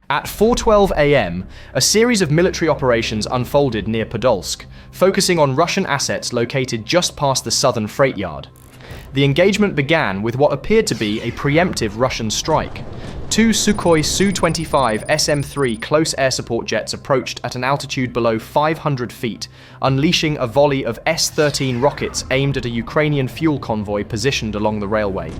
At 4:12 a.m., a series of military operations unfolded near Podolsk, focusing on Russian assets located just past the southern freight yard. The engagement began with what appeared to be a preemptive Russian strike. Two Sukhoi Su-25 SM-3 close air support jets approached at an altitude below 500 feet, unleashing a volley of S-13 rockets aimed at a Ukrainian fuel convoy positioned along the railway.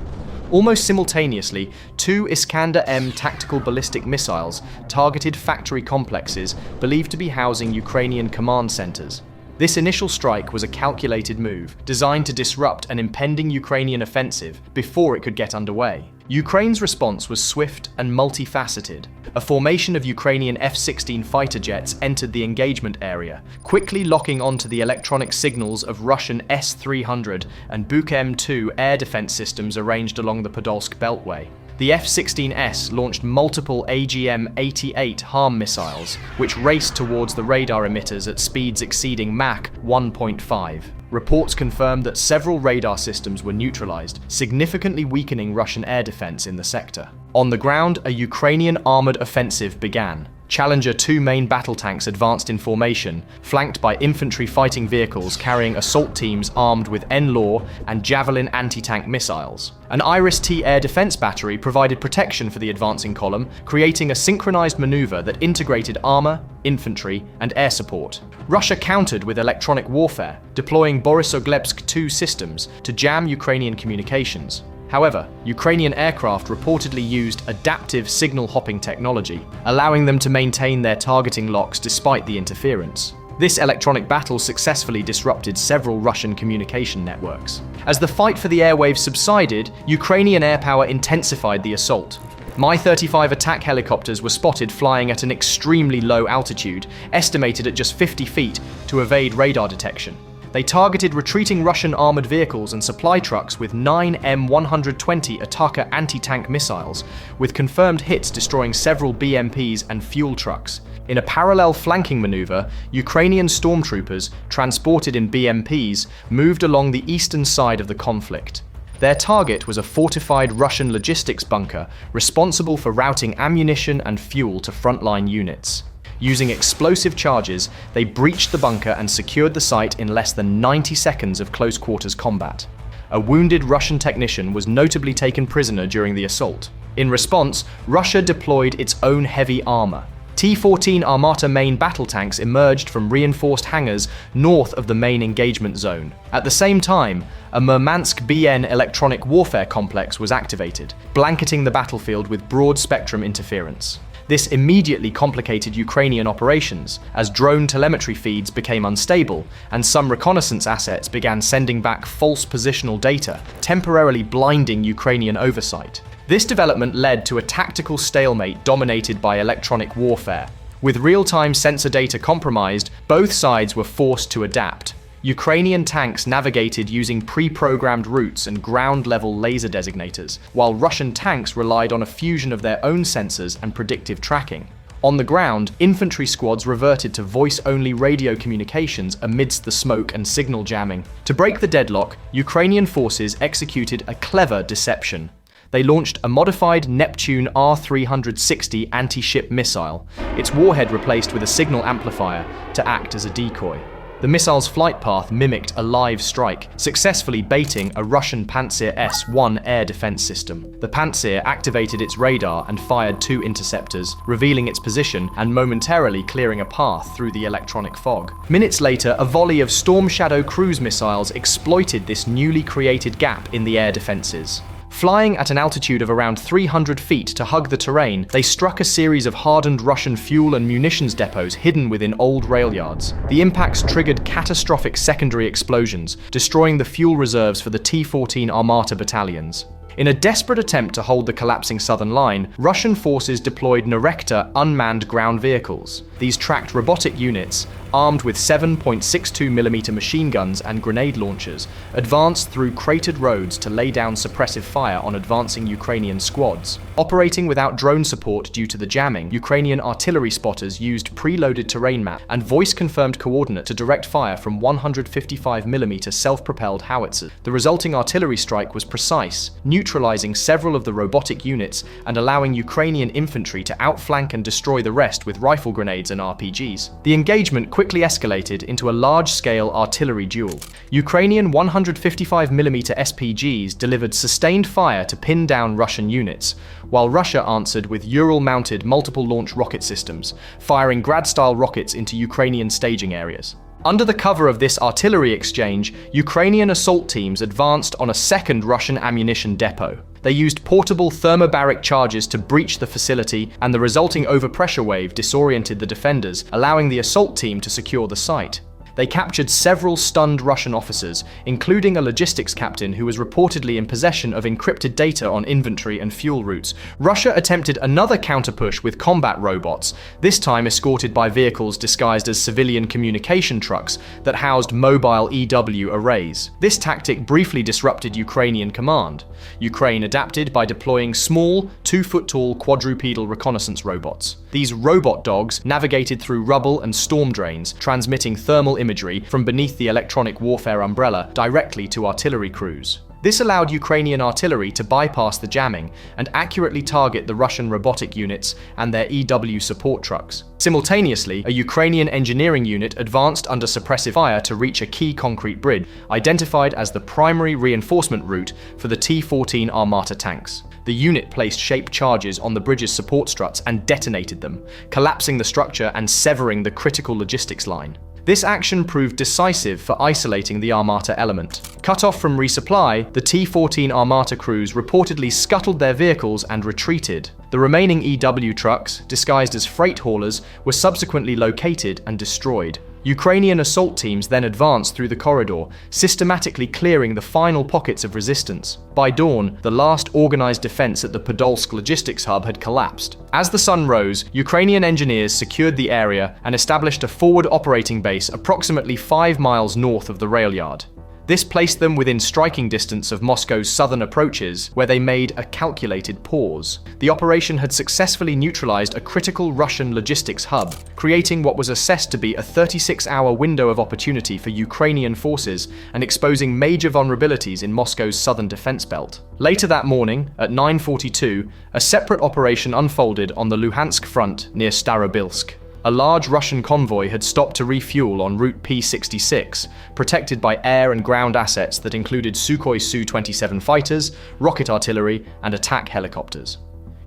Almost simultaneously, two Iskander-M tactical ballistic missiles targeted factory complexes believed to be housing Ukrainian command centers. This initial strike was a calculated move, designed to disrupt an impending Ukrainian offensive before it could get underway. Ukraine's response was swift and multifaceted. A formation of Ukrainian F-16 fighter jets entered the engagement area, quickly locking onto the electronic signals of Russian S-300 and Buk M2 air defense systems arranged along the Podolsk beltway. The F-16S launched multiple AGM-88 HARM missiles, which raced towards the radar emitters at speeds exceeding Mach 1.5. Reports confirmed that several radar systems were neutralized, significantly weakening Russian air defense in the sector. On the ground, a Ukrainian armored offensive began. Challenger 2 main battle tanks advanced in formation, flanked by infantry fighting vehicles carrying assault teams armed with NLAW and Javelin anti-tank missiles. An Iris-T air defense battery provided protection for the advancing column, creating a synchronized maneuver that integrated armor, infantry, and air support. Russia countered with electronic warfare, deploying Borisogledsk 2 systems to jam Ukrainian communications. However, Ukrainian aircraft reportedly used adaptive signal hopping technology, allowing them to maintain their targeting locks despite the interference. This electronic battle successfully disrupted several Russian communication networks. As the fight for the airwaves subsided, Ukrainian air power intensified the assault. Mi-35 attack helicopters were spotted flying at an extremely low altitude, estimated at just 50 feet, to evade radar detection. They targeted retreating Russian armored vehicles and supply trucks with 9 M120 Ataka anti-tank missiles, with confirmed hits destroying several BMPs and fuel trucks. In a parallel flanking maneuver, Ukrainian stormtroopers, transported in BMPs, moved along the eastern side of the conflict. Their target was a fortified Russian logistics bunker responsible for routing ammunition and fuel to frontline units. Using explosive charges, they breached the bunker and secured the site in less than 90 seconds of close-quarters combat. A wounded Russian technician was notably taken prisoner during the assault. In response, Russia deployed its own heavy armor. T-14 Armata main battle tanks emerged from reinforced hangars north of the main engagement zone. At the same time, a Murmansk BN electronic warfare complex was activated, blanketing the battlefield with broad-spectrum interference. This immediately complicated Ukrainian operations, as drone telemetry feeds became unstable, and some reconnaissance assets began sending back false positional data, temporarily blinding Ukrainian oversight. This development led to a tactical stalemate dominated by electronic warfare. With real-time sensor data compromised, both sides were forced to adapt. Ukrainian tanks navigated using pre-programmed routes and ground-level laser designators, while Russian tanks relied on a fusion of their own sensors and predictive tracking. On the ground, infantry squads reverted to voice-only radio communications amidst the smoke and signal jamming. To break the deadlock, Ukrainian forces executed a clever deception. They launched a modified Neptune R-360 anti-ship missile, its warhead replaced with a signal amplifier to act as a decoy. The missile's flight path mimicked a live strike, successfully baiting a Russian Pantsir S-1 air defense system. The Pantsir activated its radar and fired 2 interceptors, revealing its position and momentarily clearing a path through the electronic fog. Minutes later, a volley of Storm Shadow cruise missiles exploited this newly created gap in the air defenses. Flying at an altitude of around 300 feet to hug the terrain, they struck a series of hardened Russian fuel and munitions depots hidden within old rail yards. The impacts triggered catastrophic secondary explosions, destroying the fuel reserves for the T-14 Armata battalions. In a desperate attempt to hold the collapsing southern line, Russian forces deployed Nerekta unmanned ground vehicles. These tracked robotic units, armed with 7.62mm machine guns and grenade launchers, advanced through cratered roads to lay down suppressive fire on advancing Ukrainian squads. Operating without drone support due to the jamming, Ukrainian artillery spotters used preloaded terrain map and voice-confirmed coordinate to direct fire from 155mm self-propelled howitzers. The resulting artillery strike was precise, neutralizing several of the robotic units and allowing Ukrainian infantry to outflank and destroy the rest with rifle grenades and RPGs. The engagement quickly escalated into a large-scale artillery duel. Ukrainian 155mm SPGs delivered sustained fire to pin down Russian units, while Russia answered with Ural-mounted multiple-launch rocket systems, firing Grad-style rockets into Ukrainian staging areas. Under the cover of this artillery exchange, Ukrainian assault teams advanced on a second Russian ammunition depot. They used portable thermobaric charges to breach the facility, and the resulting overpressure wave disoriented the defenders, allowing the assault team to secure the site. They captured several stunned Russian officers, including a logistics captain who was reportedly in possession of encrypted data on inventory and fuel routes. Russia attempted another counterpush with combat robots, this time escorted by vehicles disguised as civilian communication trucks that housed mobile EW arrays. This tactic briefly disrupted Ukrainian command. Ukraine adapted by deploying small, 2-foot-tall quadrupedal reconnaissance robots. These robot dogs navigated through rubble and storm drains, transmitting thermal imagery from beneath the electronic warfare umbrella directly to artillery crews. This allowed Ukrainian artillery to bypass the jamming and accurately target the Russian robotic units and their EW support trucks. Simultaneously, a Ukrainian engineering unit advanced under suppressive fire to reach a key concrete bridge, identified as the primary reinforcement route for the T-14 Armata tanks. The unit placed shaped charges on the bridge's support struts and detonated them, collapsing the structure and severing the critical logistics line. This action proved decisive for isolating the Armata element. Cut off from resupply, the T-14 Armata crews reportedly scuttled their vehicles and retreated. The remaining EW trucks, disguised as freight haulers, were subsequently located and destroyed. Ukrainian assault teams then advanced through the corridor, systematically clearing the final pockets of resistance. By dawn, the last organized defense at the Podolsk logistics hub had collapsed. As the sun rose, Ukrainian engineers secured the area and established a forward operating base approximately 5 miles north of the rail yard. This placed them within striking distance of Moscow's southern approaches, where they made a calculated pause. The operation had successfully neutralized a critical Russian logistics hub, creating what was assessed to be a 36-hour window of opportunity for Ukrainian forces and exposing major vulnerabilities in Moscow's southern defense belt. Later that morning, at 9:42, a separate operation unfolded on the Luhansk front near Starobilsk. A large Russian convoy had stopped to refuel on Route P66, protected by air and ground assets that included Sukhoi Su-27 fighters, rocket artillery, and attack helicopters.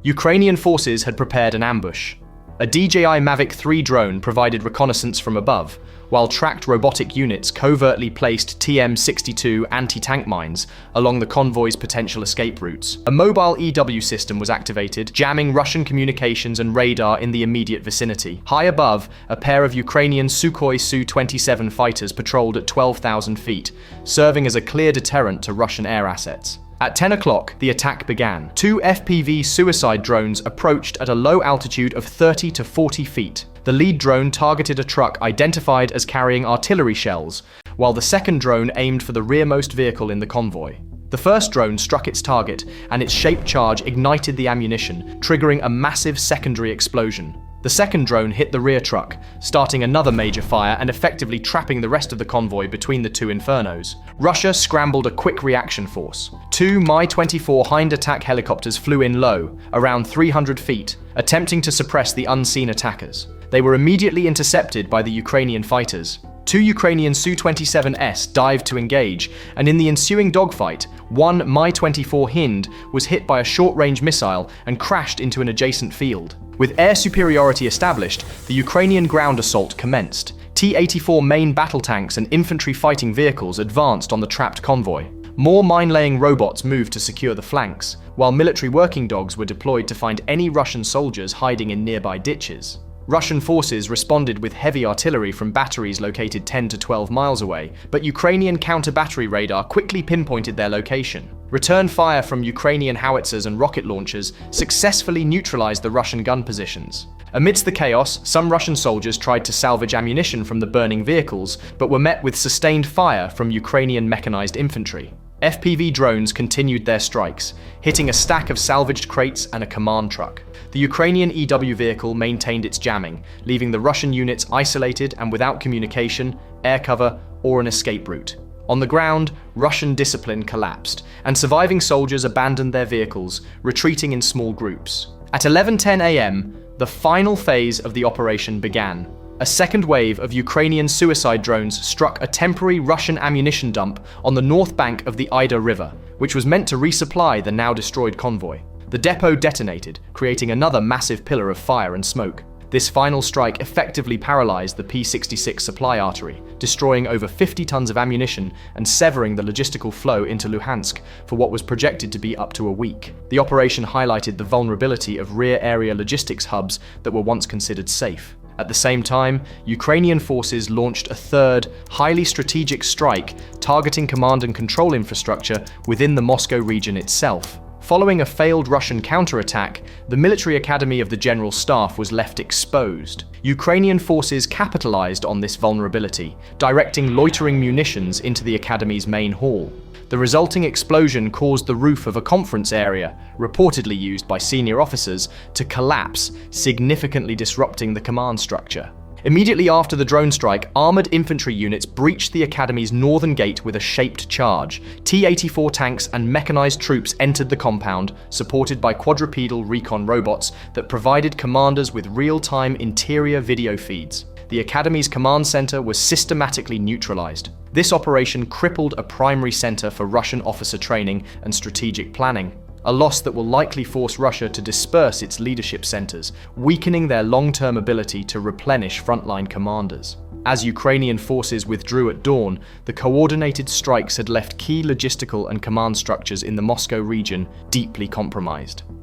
Ukrainian forces had prepared an ambush. A DJI Mavic 3 drone provided reconnaissance from above, while tracked robotic units covertly placed TM-62 anti-tank mines along the convoy's potential escape routes. A mobile EW system was activated, jamming Russian communications and radar in the immediate vicinity. High above, a pair of Ukrainian Sukhoi Su-27 fighters patrolled at 12,000 feet, serving as a clear deterrent to Russian air assets. At 10 o'clock, the attack began. 2 FPV suicide drones approached at a low altitude of 30 to 40 feet. The lead drone targeted a truck identified as carrying artillery shells, while the second drone aimed for the rearmost vehicle in the convoy. The first drone struck its target, and its shaped charge ignited the ammunition, triggering a massive secondary explosion. The second drone hit the rear truck, starting another major fire and effectively trapping the rest of the convoy between the two infernos. Russia scrambled a quick reaction force. 2 Mi-24 Hind attack helicopters flew in low, around 300 feet, attempting to suppress the unseen attackers. They were immediately intercepted by the Ukrainian fighters. 2 Ukrainian Su-27S dived to engage, and in the ensuing dogfight, 1 Mi-24 Hind was hit by a short-range missile and crashed into an adjacent field. With air superiority established, the Ukrainian ground assault commenced. T-84 main battle tanks and infantry fighting vehicles advanced on the trapped convoy. More mine-laying robots moved to secure the flanks, while military working dogs were deployed to find any Russian soldiers hiding in nearby ditches. Russian forces responded with heavy artillery from batteries located 10 to 12 miles away, but Ukrainian counter-battery radar quickly pinpointed their location. Return fire from Ukrainian howitzers and rocket launchers successfully neutralized the Russian gun positions. Amidst the chaos, some Russian soldiers tried to salvage ammunition from the burning vehicles, but were met with sustained fire from Ukrainian mechanized infantry. FPV drones continued their strikes, hitting a stack of salvaged crates and a command truck. The Ukrainian EW vehicle maintained its jamming, leaving the Russian units isolated and without communication, air cover, or an escape route. On the ground, Russian discipline collapsed, and surviving soldiers abandoned their vehicles, retreating in small groups. At 11:10 a.m., the final phase of the operation began. A second wave of Ukrainian suicide drones struck a temporary Russian ammunition dump on the north bank of the Ida River, which was meant to resupply the now destroyed convoy. The depot detonated, creating another massive pillar of fire and smoke. This final strike effectively paralyzed the P-66 supply artery, destroying over 50 tons of ammunition and severing the logistical flow into Luhansk for what was projected to be up to a week. The operation highlighted the vulnerability of rear-area logistics hubs that were once considered safe. At the same time, Ukrainian forces launched a third, highly strategic strike targeting command and control infrastructure within the Moscow region itself. Following a failed Russian counterattack, the military academy of the General Staff was left exposed. Ukrainian forces capitalized on this vulnerability, directing loitering munitions into the academy's main hall. The resulting explosion caused the roof of a conference area, reportedly used by senior officers, to collapse, significantly disrupting the command structure. Immediately after the drone strike, armored infantry units breached the academy's northern gate with a shaped charge. T-84 tanks and mechanized troops entered the compound, supported by quadrupedal recon robots that provided commanders with real-time interior video feeds. The academy's command center was systematically neutralized. This operation crippled a primary center for Russian officer training and strategic planning, a loss that will likely force Russia to disperse its leadership centers, weakening their long-term ability to replenish frontline commanders. As Ukrainian forces withdrew at dawn, the coordinated strikes had left key logistical and command structures in the Moscow region deeply compromised.